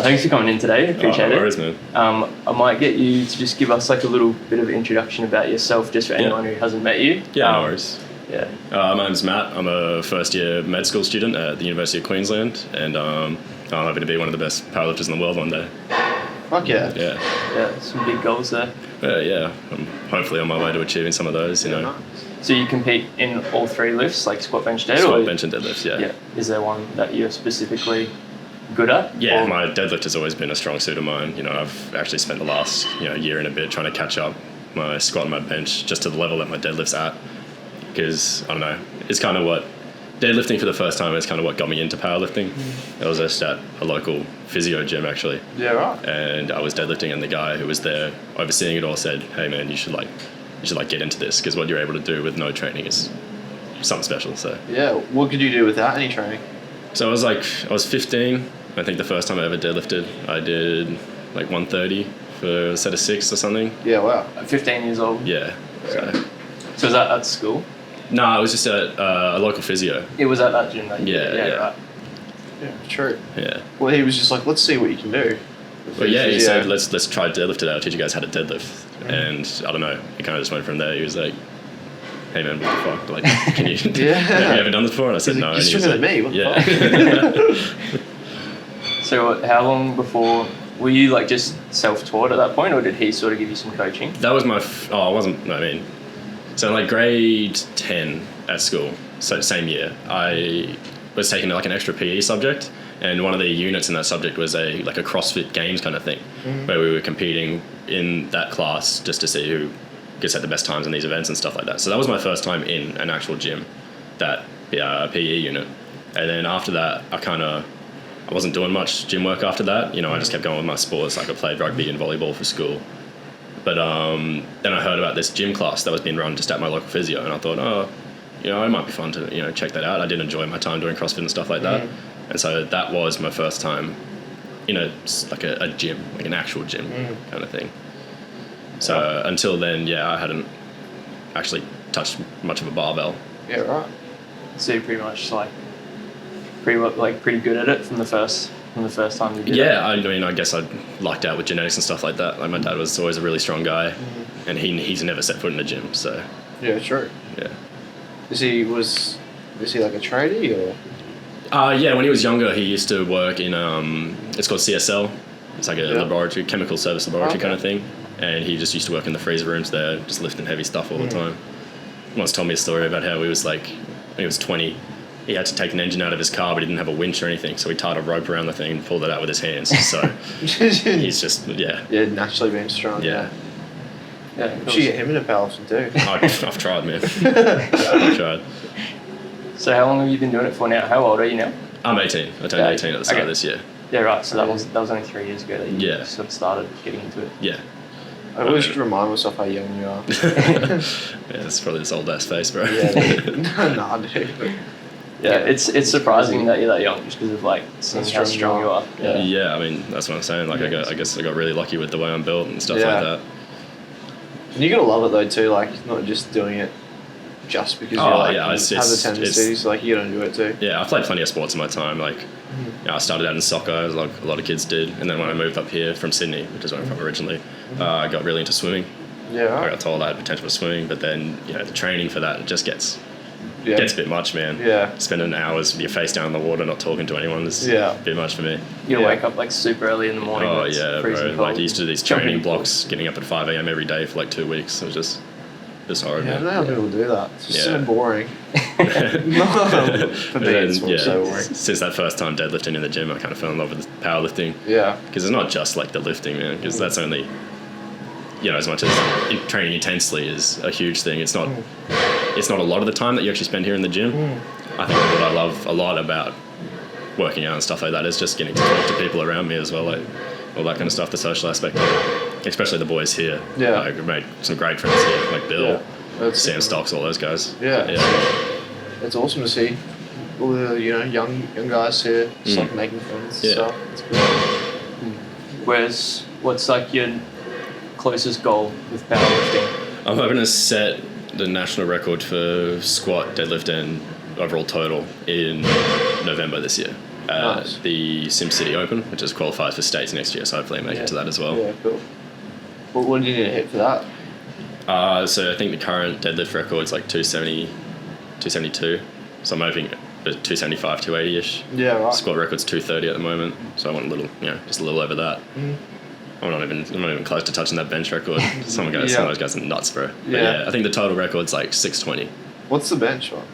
Thanks for coming in today. Appreciate no worries, it. man. I might get you to just give us like a little bit of introduction about yourself, just for anyone who hasn't met you. Yeah, no worries. Yeah. My name's Matt. I'm a first-year med school student at the University of Queensland, and I'm hoping to be one of the best powerlifters in the world one day. Fuck yeah. Yeah. Yeah, some big goals there. Yeah. I'm hopefully on my way to achieving some of those, you know. Nice. So you compete in all three lifts, like squat, bench, dead? Squat, bench and deadlifts, yeah. Yeah. Is there one that you're specifically good at? Yeah, or? my deadlift has always been a strong suit of mine. You know, I've actually spent the last year and a bit trying to catch up my squat and my bench just to the level that my deadlift's at. Because, I don't know, it's kind of what... Deadlifting for the first time is kind of what got me into powerlifting. I was just at a local physio gym, actually. Yeah, right. And I was deadlifting, and the guy who was there overseeing it all said, "Hey man, you should get into this, because what you're able to do with no training is something special." So Yeah, what could you do without any training? I was 15. I think the first time I ever deadlifted, I did like 130 for a set of 6 or something. Yeah, wow. 15 years old. Yeah. So was that at school? no, I was just at a local physio. It was at that gym that you Yeah, did. yeah. Right. Yeah, true. Yeah. Well, he was just like, let's see what you can do. But yeah, he Physio. said, let's try deadlift today. I'll teach you guys how to deadlift. And I don't know, it kind of just went from there. He was like, "Hey man, what the fuck? Like, can you Yeah. have you ever done this before?" And I said, He's "No." like, And "You're he was stronger like, than me, what the yeah. So how long before, were you like just self-taught at that point, or did he sort of give you some coaching? That was my... So like grade 10 at school, so same year, I was taking like an extra PE subject, and one of the units in that subject was a CrossFit Games kind of thing, where we were competing in that class just to see who could set the best times in these events and stuff like that. So that was my first time in an actual gym, that PE unit. And then after that, I wasn't doing much gym work after that. You know, I just kept going with my sports. Like I played rugby and volleyball for school. But then I heard about this gym class that was being run just at my local physio, and I thought, it might be fun to, check that out. I did enjoy my time doing CrossFit and stuff like that. And so that was my first time in a gym, like an actual gym kind of thing. So until then, I hadn't actually touched much of a barbell. Yeah, right. So you're pretty much pretty good at it from the first time you did it? Yeah, I mean, I guess I lucked out with genetics and stuff like that. Like my dad was always a really strong guy, and he's never set foot in a gym. So Yeah, true. yeah. Was he like a tradie or? Yeah, when he was younger, he used to work in it's called CSL. It's like a laboratory, chemical service laboratory kind of thing, and he just used to work in the freezer rooms there, just lifting heavy stuff all the time. He once told me a story about how he was like, when he was 20, he had to take an engine out of his car, but he didn't have a winch or anything, so he tied a rope around the thing and pulled it out with his hands. So he's just Yeah, naturally being strong. Yeah. Yeah. You should get him in a powerlifting too. I've tried, man. I've tried. So how long have you been doing it for now? How old are you now? I'm 18. I turned 18 at the start of this year. Yeah, right. So that was only 3 years ago that you sort of started getting into it. Yeah. I always remind myself how young you are. Yeah, it's probably this old ass face, bro. Nah, dude. Yeah, it's surprising that you're that young, just because of like seeing how strong you are. Yeah, I mean, that's what I'm saying. Like, I guess I got really lucky with the way I'm built and stuff like that. And you gotta love it though too. Like, not just doing it just because you have the tendencies. Like, you gotta do it too. Yeah, I've played plenty of sports in my time. Like, I started out in soccer, as like a lot of kids did, and then when I moved up here from Sydney, which is where I'm from originally, I got really into swimming. Yeah. I got told I had potential for swimming, but then the training for that, it just gets a bit much, man. Yeah. Spending hours with your face down in the water, not talking to anyone is a bit much for me. You wake up like super early in the morning. Oh yeah, bro. Cold. Like, I used to do these training blocks, geting up at 5 a.m. every day for like 2 weeks. It was just horrible. I don't know how people do that. It's just so boring. For me, it's so boring. Since that first time deadlifting in the gym, I kind of fell in love with powerlifting. Yeah. Because it's not just like the lifting, man. Because that's only, as much as training intensely is a huge thing. It's not a lot of the time that you actually spend here in the gym. I think what I love a lot about working out and stuff like that is just getting to talk to people around me as well, like all that kind of stuff, the social aspect of it. Especially the boys here. Yeah. Like, I've made some great friends here, like Bill, Sam Stocks, all those guys. Yeah. It's awesome to see all the young guys here just like making friends. Yeah. So it's good. What's like your closest goal with powerlifting? I'm hoping to set the national record for squat, deadlift, and overall total in November this year. at the SimCity Open, which is qualified for states next year. So hopefully I make it to that as well. Yeah, cool. What do you need to hit for that? So I think the current deadlift record's like 270, 272. So I'm hoping 275, 280-ish. Yeah, right. Squat record's 230 at the moment. So I want a little, just a little over that. I'm not even close to touching that bench record. Some of those guys are nuts, bro. But I think the total record's like 620. What's the bench one?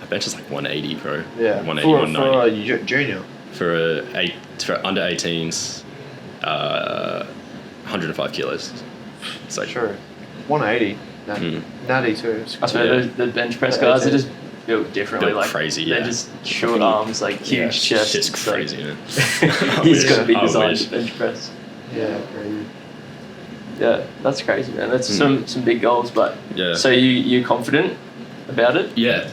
The bench is like 180, bro. Yeah. 180, 190. For a junior? For under 18s, 105 kilos. So sure. 180. Natty too. I suppose the bench press guys are just built differently. Built like crazy, they're just short arms, like huge chest. It's crazy, man. He's got to be designed to bench press. Yeah, crazy. Yeah, that's crazy, man. That's some big goals, but so you're confident about it? Yeah.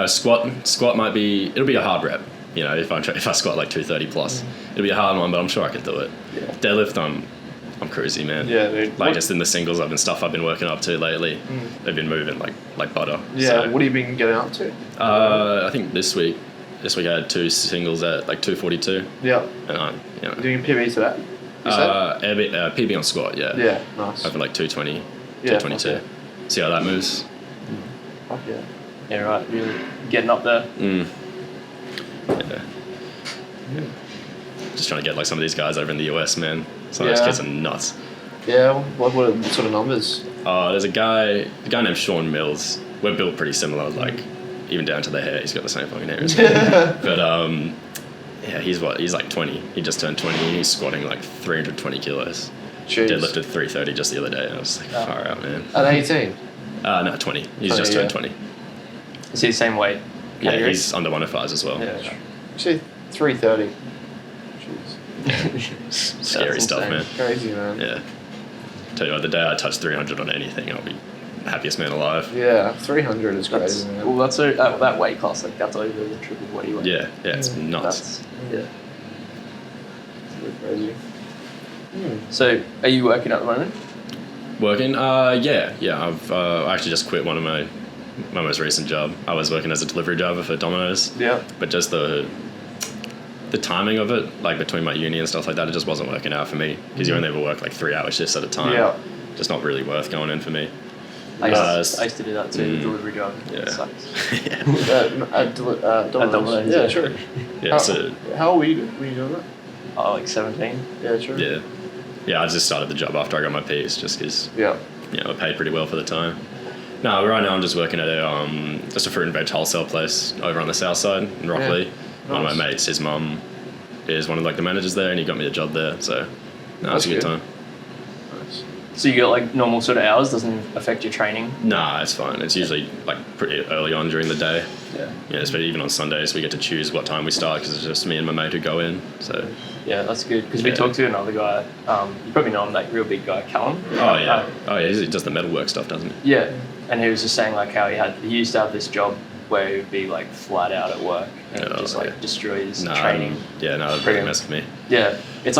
Squat might be. It'll be a hard rep. If I squat like 230 plus, it'll be a hard one, but I'm sure I can do it. Yeah. Deadlift, I'm cruisy, man. Yeah, dude. Like just in the singles, I've been working up to lately. They've been moving like butter. Yeah. So, what have you been getting up to? I think this week I had 2 singles at like 242. Yeah. And I'm doing PB to that. PB on squat. Yeah. Yeah. Nice. Over like 220, 222. Okay. See how that moves. Fuck yeah. Yeah, right. Really getting up there. Yeah. Just trying to get like some of these guys over in the US, man. Some of those kids are nuts. Yeah, what sort of numbers? There's a guy named Sean Mills. We're built pretty similar, like even down to the hair. He's got the same fucking hair as me. But he's like 20. He just turned 20. He's squatting like 320 kilos. Jeez. Deadlifted 330 just the other day. I was like, far out, man. At 18? No, 20. He's just turned 20. Is he the same weight? Yeah, he's under 105s as well. Yeah. Actually, 330. Jeez. Scary stuff, man. Crazy, man. Yeah. Tell you what, the day I touch 300 on anything, I'll be the happiest man alive. Yeah, 300 is crazy, man. Well, that's that weight class, like that's over the triple body weight. Yeah, it's nuts. It's really crazy. So, are you working at the moment? Working? Yeah. I've I actually just quit one of my most recent job. I was working as a delivery driver for Domino's. Yeah. But just the timing of it, like between my uni and stuff like that, it just wasn't working out for me because you only ever work like 3-hour shifts at a time. Yeah. Just not really worth going in for me. I used to do that too, the delivery job. Yeah. It sucks. At Domino's. Yeah, sure. Yeah. How old were you doing that? Oh, like 17. Yeah, sure. Yeah. Yeah, I just started the job after I got my P's just because, I paid pretty well for the time. No, right now I'm just working at just a fruit and veg wholesale place over on the south side in Rockley. Yeah. One of my mates, his mum is one of like the managers there, and he got me a job there. So, it's a good time. Nice. So you got like normal sort of hours, doesn't affect your training? Nah, it's fine. It's usually like pretty early on during the day. Yeah. Yeah, especially even on Sundays, we get to choose what time we start because it's just me and my mate who go in. So. Yeah, that's good because we talked to another guy. You probably know him, that real big guy, Callum. Oh yeah. He does the metalwork stuff, doesn't he? Yeah, and he was just saying like how he used to have this job where he would be like flat out at work and destroy his training. That really messed with me. Yeah, it's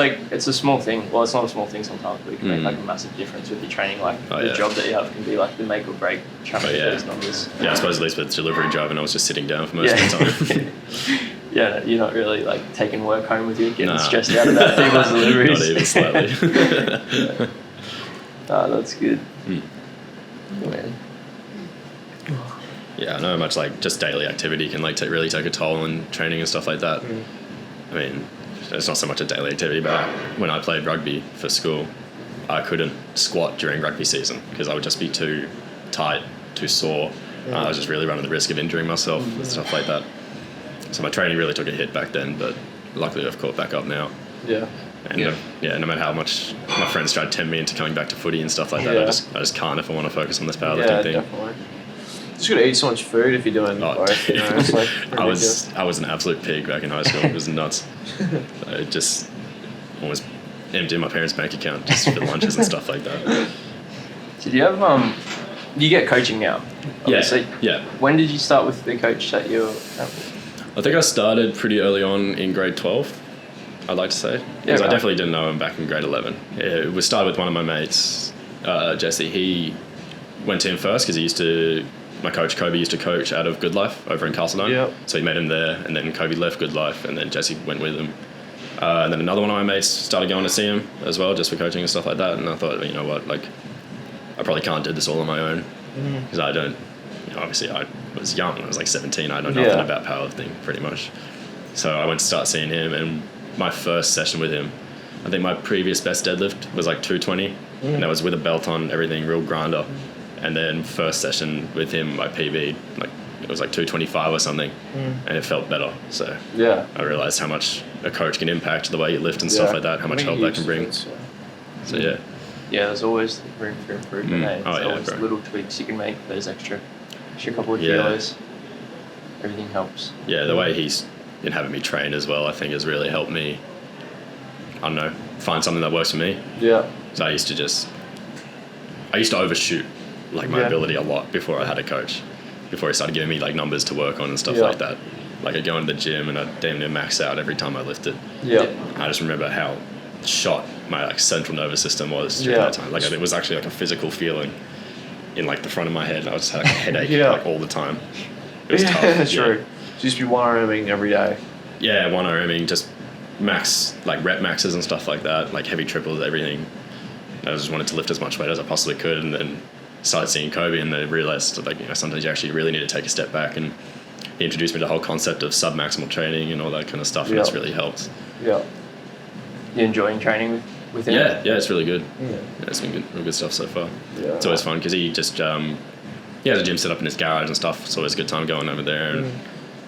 a small thing. Well, it's not a small thing sometimes, but it can make like a massive difference with your training. Like the job that you have can be like the make or break trying to hit those numbers. Yeah, I suppose at least with delivery driving, I was just sitting down for most of the time. Yeah, you're not really like taking work home with you, getting stressed out about people's deliveries. Not even slightly. That's good. Oh, man. Yeah, I know how much like just daily activity can like really take a toll on training and stuff like that. I mean, it's not so much a daily activity, but when I played rugby for school, I couldn't squat during rugby season because I would just be too tight, too sore. I was just really running the risk of injuring myself and stuff like that. So my training really took a hit back then, but luckily I've caught back up now. Yeah. And no matter how much my friends tried to tempt me into coming back to footy and stuff like that, I just can't if I want to focus on this powerlifting thing. Yeah, definitely. Just gotta eat so much food if you're doing both. You know, it's like I was an absolute pig back in high school. It was nuts. I just almost emptied my parents' bank account just for lunches and stuff like that. Did you have you get coaching now? Obviously. Yeah. When did you start with the coach that you're at? I think I started pretty early on in grade 12, I'd like to say. Because I definitely didn't know him back in grade 11. It was started with one of my mates, Jesse. He went to him first because he used to my coach Kobe used to coach out of Good Life over in Castledine. Yep. So he met him there, and then Kobe left Good Life, and then Jesse went with him. And then another one of my mates started going to see him as well, just for coaching and stuff like that. And I thought, you know what, like, I probably can't do this all on my own, because I don't, you know, obviously I was young, I was like 17, I know nothing about powerlifting pretty much. So I went to start seeing him, and my first session with him, I think my previous best deadlift was like 220, and that was with a belt on, everything, real grinder. And then first session with him, I PB'd, like, it was like 225 or something, and it felt better. So I realized how much a coach can impact the way you lift and stuff like that, how much help that can bring. So yeah, there's always room for improvement. There's always bro. little tweaks you can make, those extra couple of kilos. Everything helps. Yeah, the way he's been having me train as well, I think has really helped me, I don't know, find something that works for me. Yeah. So I used to overshoot like my ability a lot before I had a coach, before he started giving me like numbers to work on and stuff like that. Like I'd go into the gym and I'd damn near max out every time I lifted. I just remember how shot my like central nervous system was during that time. Like it was actually like a physical feeling in like the front of my head, and I just had like a headache like all the time. It was tough. True. So just be 1RMing every day. Yeah, 1RMing, just max, like rep maxes and stuff like that, like heavy triples, everything. I just wanted to lift as much weight as I possibly could, and then started seeing Kobe, and then realized like, you know, sometimes you actually really need to take a step back, and he introduced me to the whole concept of sub-maximal training and all that kind of stuff, and it's really helped. You enjoying training with him? Yeah, it's really good. It's been real good stuff so far. It's always fun because he just he has a gym set up in his garage and stuff. It's always a good time going over there and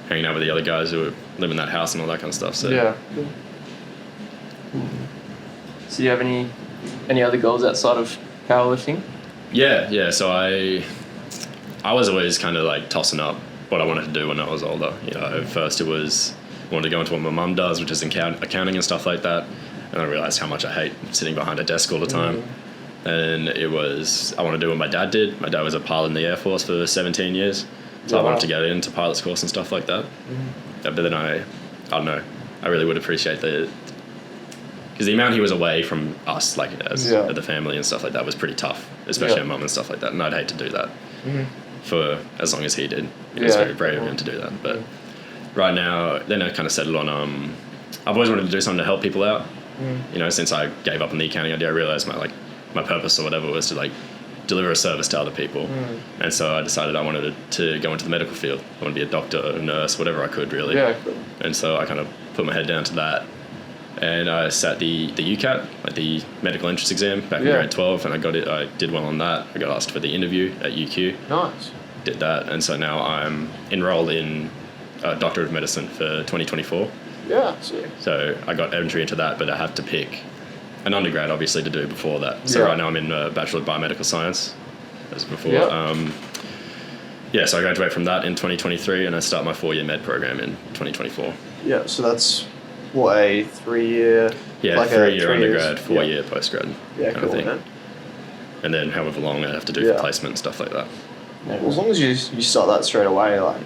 hanging out with the other guys who live in that house and all that kind of stuff. So So do you have any other goals outside of powerlifting? Yeah. So I was always kind of like tossing up what I wanted to do when I was older. You know, first it was I wanted to go into what my mum does, which is accounting and stuff like that. And I realized how much I hate sitting behind a desk all the time. And it was, I want to do what my dad did. My dad was a pilot in the Air Force for 17 years. So I wanted to get into pilot's course and stuff like that. But then I don't know, I really would appreciate because the amount he was away from us, like as the family and stuff like that, was pretty tough, especially my mum and stuff like that. And I'd hate to do that for as long as he did. It was very brave of him to do that. But right now, then I kind of settled on, I've always wanted to do something to help people out. You know, since I gave up on the accounting idea, I realized my purpose or whatever was to like deliver a service to other people. And so I decided I wanted to go into the medical field. I want to be a doctor, a nurse, whatever I could really. And so I kind of put my head down to that. And I sat the UCAT, like the medical entrance exam, back in grade 12, and I got it. I did well on that. I got asked for the interview at UQ. Nice. Did that, and so now I'm enrolled in Doctor of Medicine for 2024. Yeah, sick. So I got entry into that, but I had to pick an undergrad, obviously, to do before that. So right now I'm in Bachelor of Biomedical Science, as before. So I graduate from that in 2023, and I start my 4-year med program in 2024. Yeah, so that's what, a 3-year? Yeah, like 3-year undergrad, 4-year postgrad. Yeah, kind cool, of thing. man. And then however long I have to do for placement and stuff like that. Well, as long as you start that straight away, like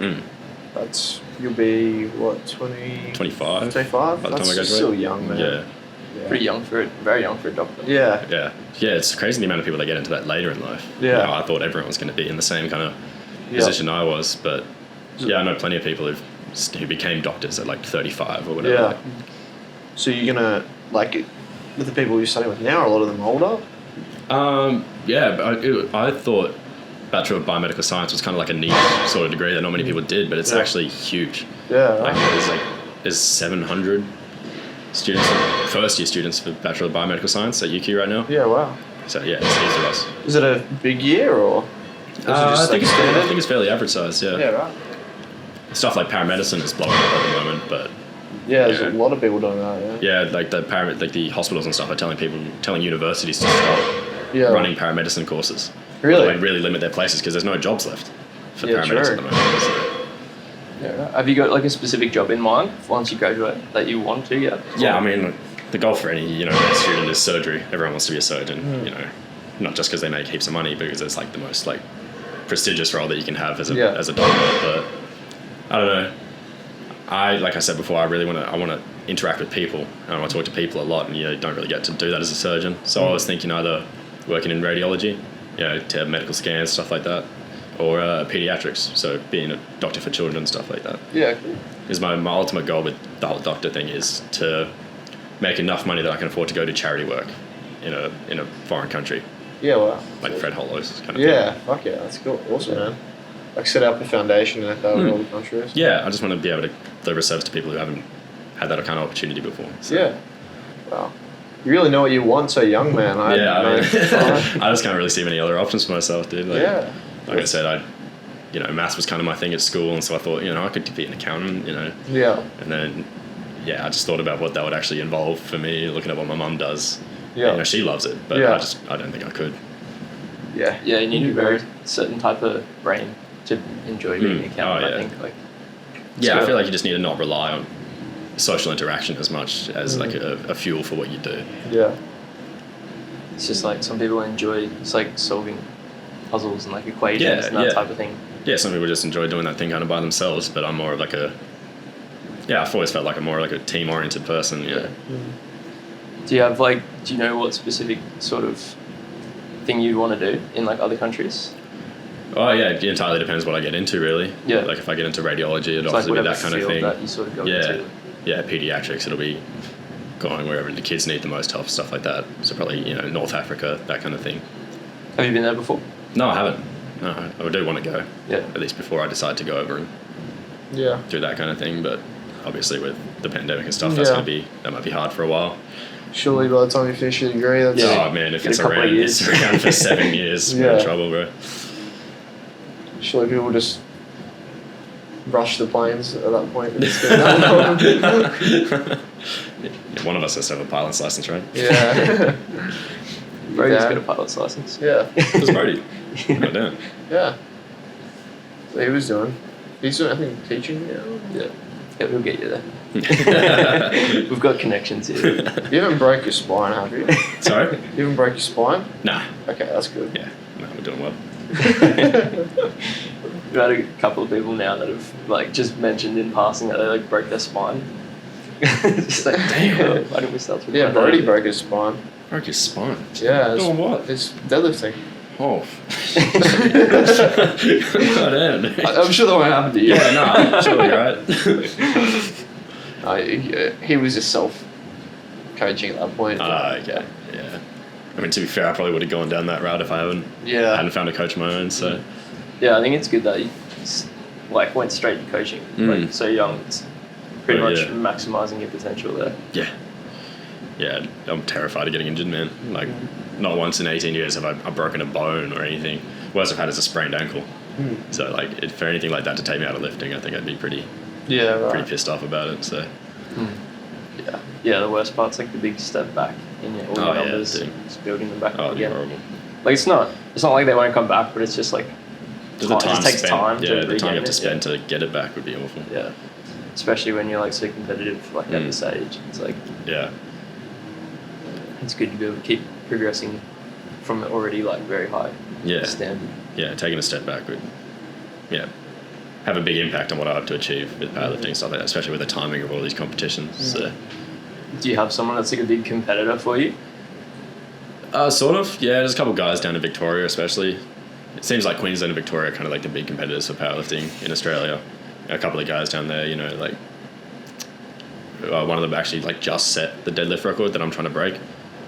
you'll be what, 25? 25 That's by the time I graduate. Still young, man. Yeah. Pretty young very young for a doctor. Yeah, it's crazy the amount of people that get into that later in life. You know, I thought everyone was going to be in the same kind of position I was, but I know plenty of people who became doctors at like 35 or whatever. Yeah. So you're gonna with the people you're studying with now, are a lot of them older? But I thought Bachelor of Biomedical Science was kind of like a niche sort of degree that not many people did, but it's actually huge. There's 700 students, first year students for Bachelor of Biomedical Science at UQ right now. Yeah, wow. So it's heaps of us. Is it a big year or? I think it's fairly average size. Yeah. Yeah, right. Stuff like paramedicine is blowing up at the moment, but there's a lot of people doing that. Yeah, like the hospitals and stuff are telling universities to stop running paramedicine courses. Really? Like really limit their places because there's no jobs left for paramedics at the moment. So. Have you got like a specific job in mind once you graduate that you want to? Yeah, I mean, the goal for any med student is surgery. Everyone wants to be a surgeon. You know, not just because they make heaps of money, because it's like the most like prestigious role that you can have as a doctor. But I don't know. Like I said before, I want to interact with people, and I want to talk to people a lot, and you don't really get to do that as a surgeon. So I was thinking either working in radiology, to have medical scans, stuff like that, or pediatrics, so being a doctor for children and stuff like that. Yeah, cool. Because my ultimate goal with the whole doctor thing is to make enough money that I can afford to go do charity work in a foreign country. Yeah, wow. Like Fred Hollows kind of thing. Yeah, fuck yeah, that's cool. Awesome, man. Like set up a foundation in all the countries. Yeah, I just want to be able to deliver service to people who haven't had that kind of opportunity before. So. Yeah. Wow. You really know what you want so young, man. I just can't really see many other options for myself, dude. Like I said, maths was kind of my thing at school, and so I thought, I could be an accountant, Yeah. And then, I just thought about what that would actually involve for me, looking at what my mum does. Yeah. She loves it, but I don't think I could. Yeah. Yeah, you need a very certain type of brain to enjoy being an accountant, I think. I feel like you just need to not rely on social interaction as much as like a fuel for what you do. Yeah. It's just like some people enjoy solving puzzles and equations and that type of thing. Yeah, some people just enjoy doing that thing kind of by themselves, but I'm more of I've always felt like I'm more like a team oriented person. Yeah. Do you have do you know what specific sort of thing you want to do in other countries? Oh yeah, it entirely depends what I get into, really. Yeah. Like if I get into radiology, it'd obviously be that kind of thing. That you sort of go into. Yeah, pediatrics, it'll be going wherever the kids need the most help, stuff like that. So probably, North Africa, that kind of thing. Have you been there before? No, I haven't. No, I do want to go. Yeah. At least before I decide to go over and do that kind of thing. But obviously with the pandemic and stuff, that might be hard for a while. Surely by the time you finish your degree, that's... Oh man, if it's around for 7 years, we're in trouble, bro. Surely people just rush the planes at that point. One of us has to have a pilot's license, right? Yeah. Brody's got a pilot's license. Yeah. Who's Brody? Not down. Yeah. So he was doing. He's doing, I think, teaching now. Yeah. Yeah, we'll get you there. We've got connections here. You haven't broke your spine, have you? Sorry? You haven't broke your spine? Nah. Okay, that's good. Yeah, no, we're doing well. We've had a couple of people now that have just mentioned in passing that they broke their spine. Just damn, why didn't we start with that? Brody broke his spine. Broke his spine? Yeah. Doing what? It's deadlifting. Oh. I'm sure that won't happen to you. Yeah, no, surely, right? He was just self-coaching at that point. Okay, yeah. I mean, to be fair, I probably would have gone down that route if I hadn't found a coach of my own, so... Yeah, I think it's good that you went straight to coaching. So young, it's pretty much maximising your potential there. Yeah. Yeah, I'm terrified of getting injured, man. Not once in 18 years have I broken a bone or anything. Worst I've had is a sprained ankle. So, for anything like that to take me out of lifting, I think I'd be pretty pissed off about it, so... Yeah. Yeah, the worst part's the big step back in your numbers, just building them back up again. Horrible. It's not like they won't come back, but it's just the time it just takes spent, time. The time you have to spend to get it back would be awful. Yeah, especially when you're so competitive at this age. It's it's good to be able to keep progressing from already very high standard. Yeah, taking a step back would have a big impact on what I have to achieve with powerlifting and stuff like that, especially with the timing of all these competitions. So. Do you have someone that's a big competitor for you? Sort of, yeah. There's a couple of guys down in Victoria, especially. It seems like Queensland and Victoria are kind of the big competitors for powerlifting in Australia. A couple of guys down there, one of them actually just set the deadlift record that I'm trying to break.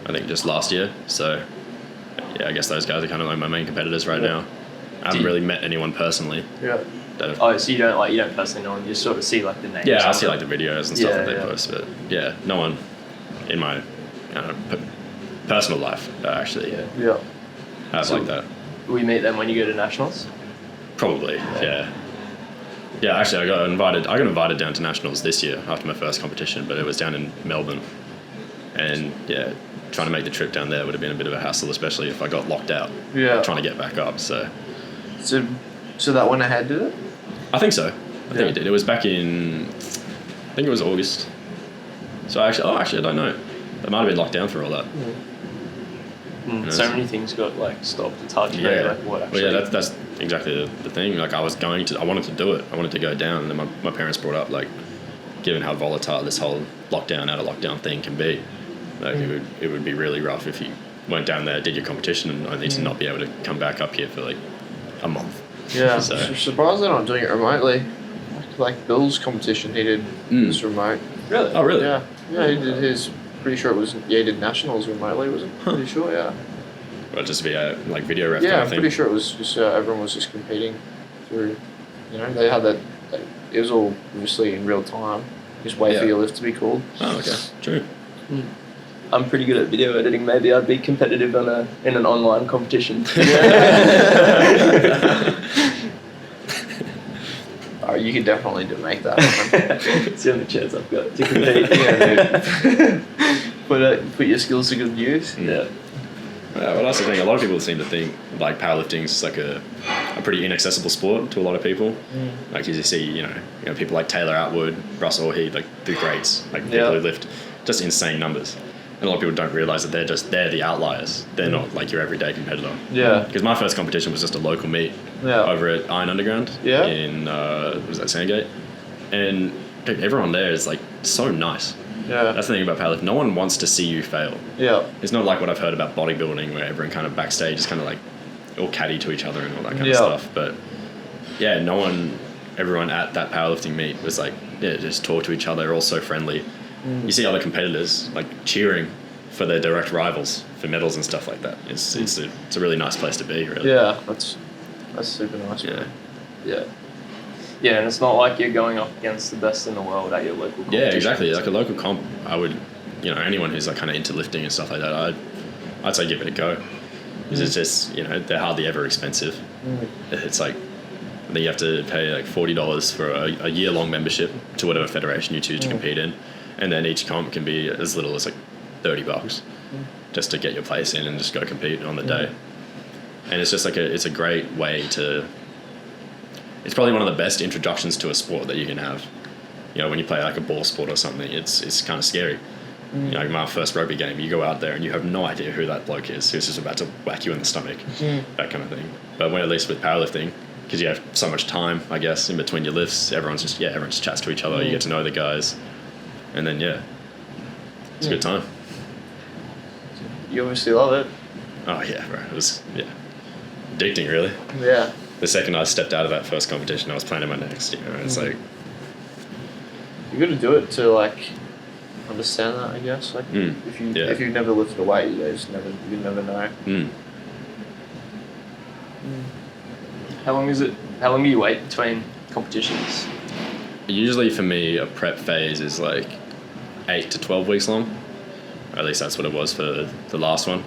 I think just last year. So, yeah, I guess those guys are kind of my main competitors right now. I haven't really met anyone personally. Yeah. So you don't personally know them, you just sort of see the names? Yeah, I see the videos and stuff that they post, but yeah, no one in my personal life actually has that. Will you meet them when you go to nationals? Probably, yeah. Yeah, actually I got invited down to nationals this year after my first competition, but it was down in Melbourne. And trying to make the trip down there would have been a bit of a hassle, especially if I got locked out trying to get back up, so that went ahead, did it? I think so. I think it did. It was back in, I think it was August. So actually, I don't know. It might have been locked down for all that. So many things got stopped. It's hard to know what actually. Well, that's exactly the thing. I wanted to do it. I wanted to go down, and then my parents brought up given how volatile this whole lockdown, out of lockdown thing can be, it would be really rough if you went down there, did your competition, and only to not be able to come back up here for a month. Yeah, So. I'm surprised they're not doing it remotely. Like Bill's competition, he did was remote. Really? Oh, really? Yeah, he did his. Pretty sure it was. Yeah, he did nationals remotely, was it? Pretty sure, yeah. Well, just be a like video ref. Yeah, kind I'm of thing. pretty sure it was just everyone was just competing through. They had that. It was all obviously in real time. Just wait for your lift to be called. Oh, okay, true. I'm pretty good at video editing. Maybe I'd be competitive in an online competition. You can definitely make that. It's the only chance I've got to compete. Put your skills to good use. Yeah. Well, that's the thing. A lot of people seem to think like powerlifting is like a pretty inaccessible sport to a lot of people. Like you see, you know, people like Taylor Atwood, Russell Heath, like the greats, like people who lift just insane numbers. And a lot of people don't realise that they're the outliers. They're not like your everyday competitor. Yeah. Because my first competition was just a local meet over at Iron Underground in was that Sandgate, and everyone there is like so nice. Yeah. That's the thing about powerlifting. No one wants to see you fail. Yeah. It's not like what I've heard about bodybuilding where everyone kind of backstage is kind of like all catty to each other and all that kind of stuff. But yeah, everyone at that powerlifting meet was like, just talk to each other, all so friendly. You see other competitors like cheering for their direct rivals for medals and stuff like that. It's a really nice place to be, really. Yeah, that's super nice. Yeah. Yeah, and it's not like you're going up against the best in the world at your local competition. Yeah, exactly. Like a local comp, I would, anyone who's like kind of into lifting and stuff like that, I'd say give it a go. Because it's just, they're hardly ever expensive. It's like, I think you have to pay like $40 for a year-long membership to whatever federation you choose to compete in. And then each comp can be as little as like $30 just to get your place in and just go compete on the day. And it's just like it's a great way to... It's probably one of the best introductions to a sport that you can have. When you play like a ball sport or something, it's kind of scary. Like my first rugby game, you go out there and you have no idea who that bloke is who's just about to whack you in the stomach, that kind of thing. But at least with powerlifting, because you have so much time, I guess, in between your lifts, everyone just chats to each other, you get to know the guys, and then it's a good time. You obviously love it. Oh yeah, bro, it was addicting, really. Yeah. The second I stepped out of that first competition, I was planning my next. It's like you got to do it to like understand that, I guess. Like if you've never lifted a weight, you never know. How long do you wait between competitions? Usually for me, a prep phase is like 8 to 12 weeks long. Or at least that's what it was for the last one.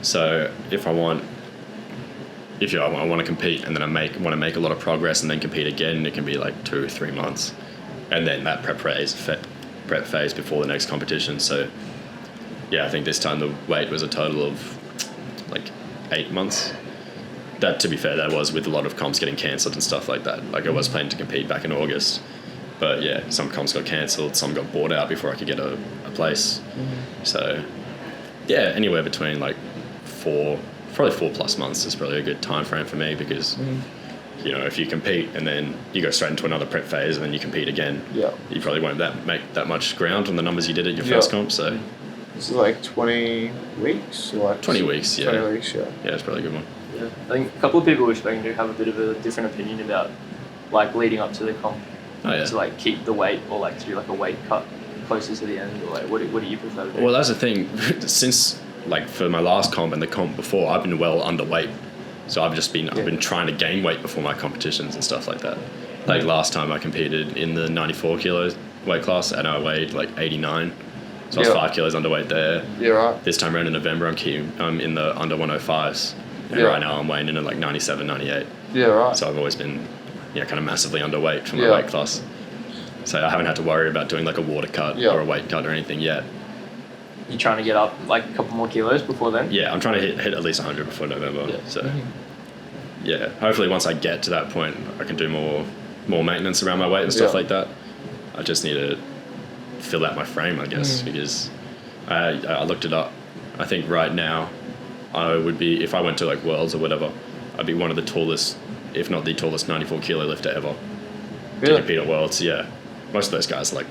So if I want to compete and then I want to make a lot of progress and then compete again, it can be like 2 or 3 months, and then that prep phase before the next competition. So I think this time the wait was a total of like 8 months. That, to be fair, that was with a lot of comps getting cancelled and stuff like that. Like I was planning to compete back in August, but some comps got cancelled, some got bought out before I could get a place. So anywhere between like 4+ months is probably a good time frame for me, because if you compete and then you go straight into another prep phase and then you compete again, you probably won't make that much ground on the numbers you did at your first comp. So this is like 20 weeks or like 20 weeks. 20 weeks, it's probably a good one. Yeah, I think a couple of people we've spoken to have a bit of a different opinion about like leading up to the comp to like keep the weight, or like to do like a weight cut closer to the end, or like what do you prefer to do? Well, that's the thing. Since like for my last comp and the comp before, I've been well underweight, so I've been trying to gain weight before my competitions and stuff like that. Like last time I competed in the 94 kilo weight class and I weighed like 89, so I was 5 kilos underweight there. Yeah, right. This time around in November, I'm in the under 105s. And right now I'm weighing in at like 97, 98. Yeah, right. So I've always been, kind of massively underweight for my weight class. So I haven't had to worry about doing like a water cut or a weight cut or anything yet. You trying to get up like a couple more kilos before then? Yeah, I'm trying to hit at least 100 before November. Yeah. So hopefully once I get to that point, I can do more maintenance around my weight and stuff like that. I just need to fill out my frame, I guess, because I looked it up. I think right now, I would be, if I went to like Worlds or whatever, I'd be one of the tallest, if not the tallest 94 kilo lifter ever to compete at Worlds. Most of those guys are like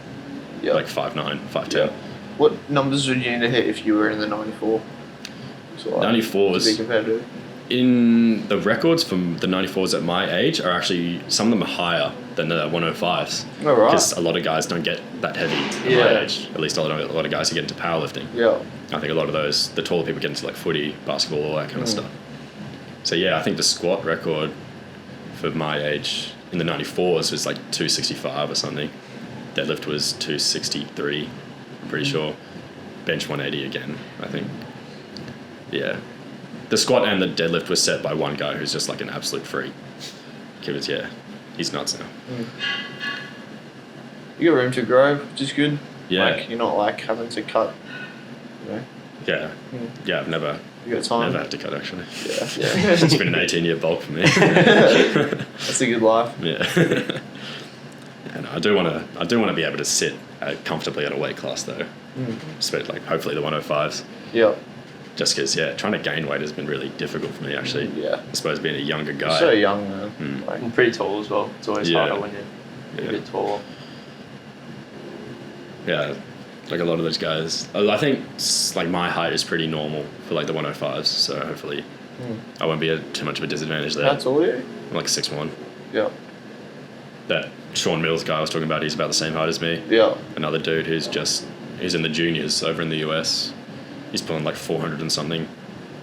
5'9", 5'10". What numbers would you need to hit if you were in the 94? So 94 to be competitive? in the records from the 94s at my age are actually, some of them are higher than the 105s. Oh, right. Because a lot of guys don't get that heavy at my age. At least a lot of guys who get into powerlifting. Yeah. I think a lot of those, the taller people get into like footy, basketball, all that kind of stuff. So yeah, I think the squat record for my age in the 94s was like 265 or something. Deadlift was 263, I'm pretty sure. Bench 180 again, I think. Yeah. The squat and the deadlift was set by one guy who's just like an absolute freak. Because, yeah, he's nuts now. You got room to grow, which is good. Yeah. Like, you're not like having to cut, you know. Yeah. Yeah, I've never had to cut, actually. Yeah. It's been an 18-year bulk for me. That's a good life. Yeah. And I do want to be able to sit comfortably at a weight class though. Especially like hopefully the 105s. Yeah. Just because trying to gain weight has been really difficult for me actually. Yeah. I suppose being a younger guy. You're so young, man. Like, I'm pretty tall as well. It's always harder when you're a bit taller. Yeah. Like a lot of those guys, I think like my height is pretty normal for like the 105s, so hopefully I won't be too much of a disadvantage there. How tall are you? I'm like 6'1". Yeah. That Sean Mills guy I was talking about, he's about the same height as me. Yeah. Another dude who's in the juniors over in the US. He's pulling like 400 and something.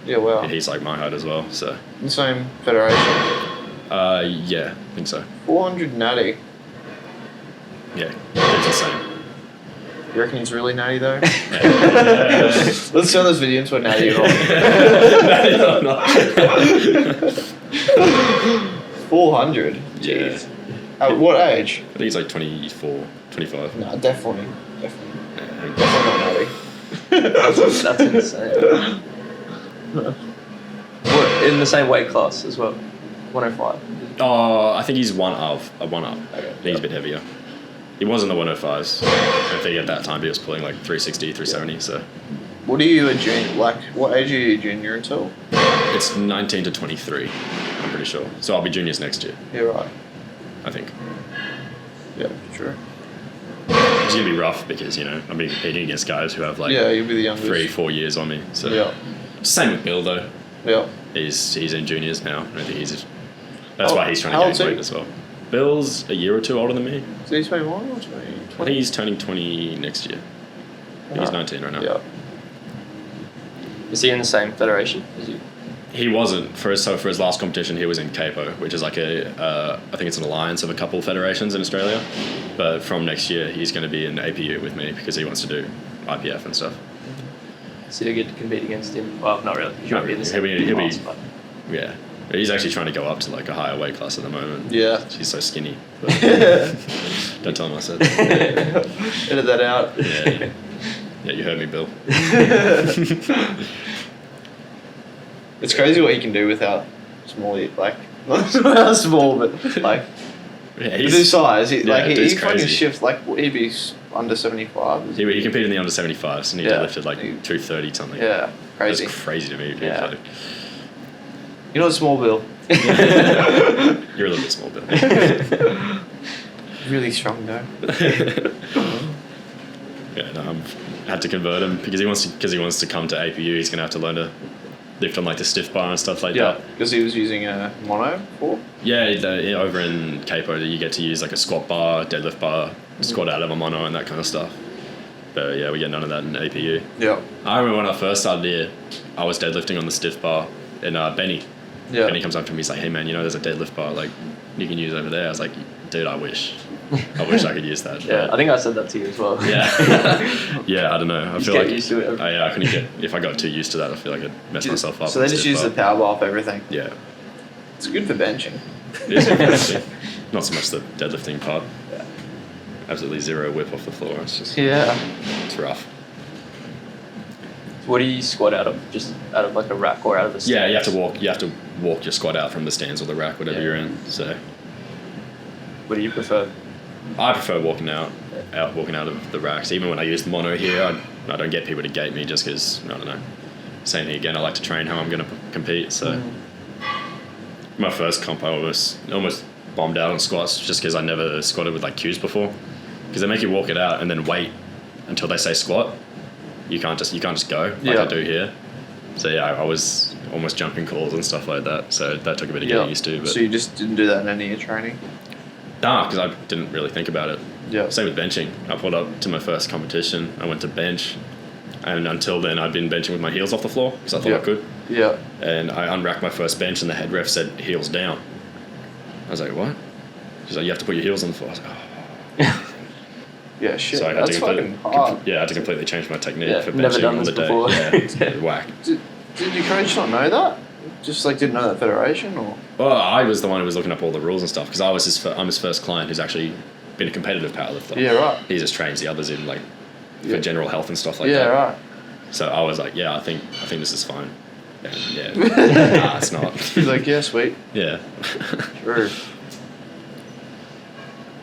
Yeah, wow. And he's like my height as well, so. The same federation? Yeah, I think so. 400 natty. Yeah, it's insane. You reckon he's really natty though? Let's turn this video into a natty or not. 400? Jeez. Yeah. At what age? I think he's like 24, 25. No, definitely. Yeah. Definitely not natty. That's insane. What, in the same weight class as well? 105? Oh, I think he's one up. Okay, he's a bit heavier. He was in the 105s. I think at that time he was pulling like 360, 370, so. What are you a junior, like, what age are you a junior until? It's 19 to 23, I'm pretty sure. So I'll be juniors next year. Yeah, right. I think. Yeah, sure. It's going to be rough because, I'm be competing against guys who have like you'll be the youngest. 3-4 years on me. So yeah. Same with Bill though. Yeah. He's in juniors now. I think that's why he's trying to gain weight as well. Bill's a year or two older than me. So he's 21 or 20? I think he's turning 20 next year. I think he's 19 right now. Yeah. Is he in the same federation as you? He wasn't. For his last competition, he was in CAPO, which is like I think it's an alliance of a couple of federations in Australia. But from next year, he's going to be in APU with me because he wants to do IPF and stuff. So you get to compete against him? Well, not really. You won't be in the same class, but... Yeah. He's actually trying to go up to like a higher weight class at the moment. Yeah. He's so skinny. But don't tell him I said. Edit that out. Yeah. Yeah, you heard me, Bill. It's crazy what he can do without like not small, but like with his size. He fucking shift like he'd be under 75. He competed in the under 75s and he lifted like 230 something. Yeah, crazy. That's crazy to me. Yeah. Like, you're not small, Bill. You're a little bit small, Bill. Really strong though. Yeah, no, I've had to convert him because he wants to come to APU. He's gonna have to learn to lift on like the stiff bar and stuff like that. Yeah, because he was using a mono before. Yeah, over in Capo, you get to use like a squat bar, deadlift bar, squat out of a mono and that kind of stuff. But yeah, we get none of that in APU. Yeah. I remember when I first started here, I was deadlifting on the stiff bar, and Benny. Yeah. Benny comes up to me, he's like, "Hey man, there's a deadlift bar like you can use over there." I was like, "Dude, I wish I could use that." Yeah, I think I said that to you as well. Yeah. Yeah, I don't know. I feel like used to it. I couldn't get. If I got too used to that, I feel like I'd mess myself up. So they just use the power bar for everything. Yeah. It's good for benching. It is good for benching. Not so much the deadlifting part. Yeah. Absolutely zero whip off the floor. It's just it's rough. What do you squat out of? Just out of like a rack or out of the stands? Yeah, you have to walk your squat out from the stands or the rack, whatever you're in. So. What do you prefer? I prefer walking out of the racks. Even when I use the mono here, I don't get people to gate me just because, I don't know. Same thing again, I like to train how I'm going to compete. So my first comp, I almost bombed out on squats just because I never squatted with like cues before. Because they make you walk it out and then wait until they say squat. You can't just go like I do here. So yeah, I was almost jumping calls and stuff like that. So that took a bit of getting used to. But so you just didn't do that in any of your training? Nah, because I didn't really think about it. Yeah. Same with benching. I pulled up to my first competition. I went to bench, and until then I'd been benching with my heels off the floor because I thought I could. Yeah. And I unracked my first bench, and the head ref said heels down. I was like, what? She's like, you have to put your heels on the floor. I was like, oh. Yeah, shit. So I had I had to completely change my technique for benching on the day. Before. Yeah, it's whack. Did your coach not know that? Just like didn't know that federation, or? Well, I was the one who was looking up all the rules and stuff because I'm his first client who's actually been a competitive powerlifter. Yeah, right. He just trains the others in for general health and stuff like that. Yeah, right. So I was like, yeah, I think this is fine. And yeah, nah, it's not. He's like, yeah, sweet. Yeah. True.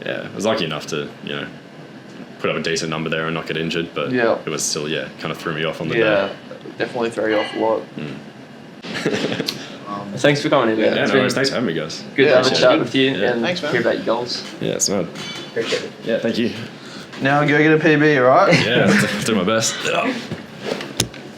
Yeah, I was lucky enough to put up a decent number there and not get injured, but it was still kind of threw me off on the day. Yeah, definitely throw you off a lot. Thanks for coming in. Yeah, no worries. Thanks for having me, guys. Good to have a chat with you and Thanks, man. hear about your goals. Yeah, it's mad. Appreciate it. Yeah, thank you. Now go get a PB, right? Yeah, I'll do my best.